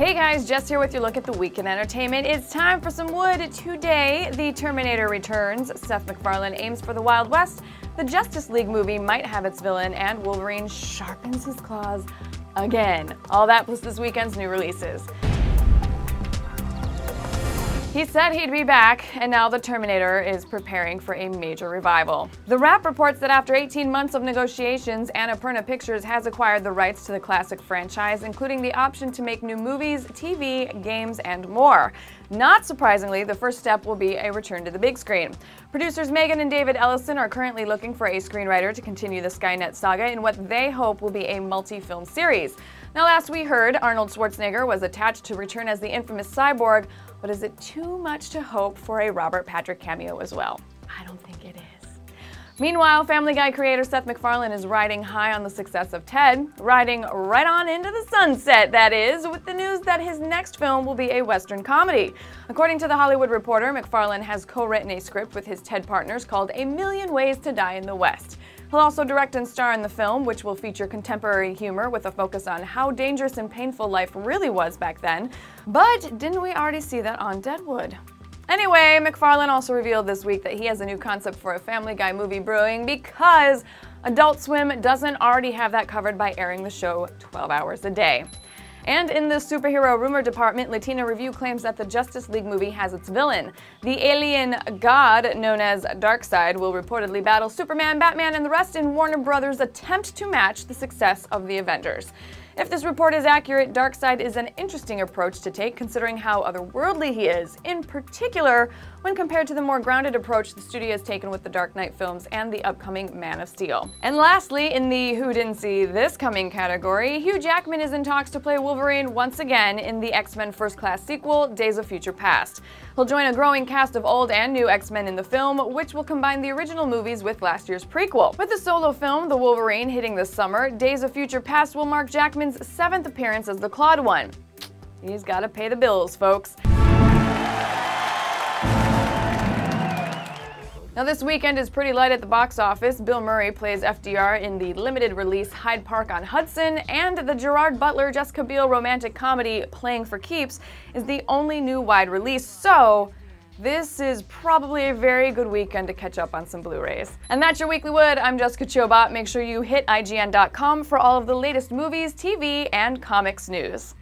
Hey guys, Jess here with your look at the week in entertainment. It's time for some wood. Today, The Terminator returns. Seth MacFarlane aims for the Wild West. The Justice League movie might have its villain, and Wolverine sharpens his claws again. All that plus this weekend's new releases. He said he'd be back, and now The Terminator is preparing for a major revival. The Wrap reports that after 18 months of negotiations, Annapurna Pictures has acquired the rights to the classic franchise, including the option to make new movies, TV, games, and more. Not surprisingly, the first step will be a return to the big screen. Producers Megan and David Ellison are currently looking for a screenwriter to continue the Skynet saga in what they hope will be a multi-film series. Now, last we heard, Arnold Schwarzenegger was attached to return as the infamous cyborg, but is it too much to hope for a Robert Patrick cameo as well? I don't think it is. Meanwhile, Family Guy creator Seth MacFarlane is riding high on the success of Ted, riding right on into the sunset, that is, with the news that his next film will be a Western comedy. According to The Hollywood Reporter, MacFarlane has co-written a script with his Ted partners called A Million Ways to Die in the West. He'll also direct and star in the film, which will feature contemporary humor with a focus on how dangerous and painful life really was back then. But didn't we already see that on Deadwood? Anyway, MacFarlane also revealed this week that he has a new concept for a Family Guy movie brewing because Adult Swim doesn't already have that covered by airing the show 12 hours a day. And in the superhero rumor department, Latina Review claims that the Justice League movie has its villain. The alien god known as DARKSEID will reportedly battle Superman, Batman, and the rest in Warner Brothers' attempt to match the success of the Avengers. If this report is accurate, DARKSEID is an interesting approach to take considering how otherworldly he is, in particular when compared to the more grounded approach the studio has taken with the Dark Knight films and the upcoming Man of Steel. And lastly, in the Who Didn't See This Coming category, Hugh Jackman is in talks to play Wolverine once again in the X-Men First Class sequel, Days of Future Past. He'll join a growing cast of old and new X-Men in the film, which will combine the original movies with last year's prequel. With the solo film, The Wolverine, hitting this summer, Days of Future Past will mark Jackman's 7th appearance as the Clawed One. He's gotta pay the bills, folks. Now, this weekend is pretty light at the box office. Bill Murray plays FDR in the limited release Hyde Park on Hudson, and the Gerard Butler, Jessica Biel romantic comedy Playing for Keeps is the only new wide release, so this is probably a very good weekend to catch up on some Blu-rays. And that's your Weekly Wood. I'm Jessica Chobot. Make sure you hit IGN.com for all of the latest movies, TV, and comics news.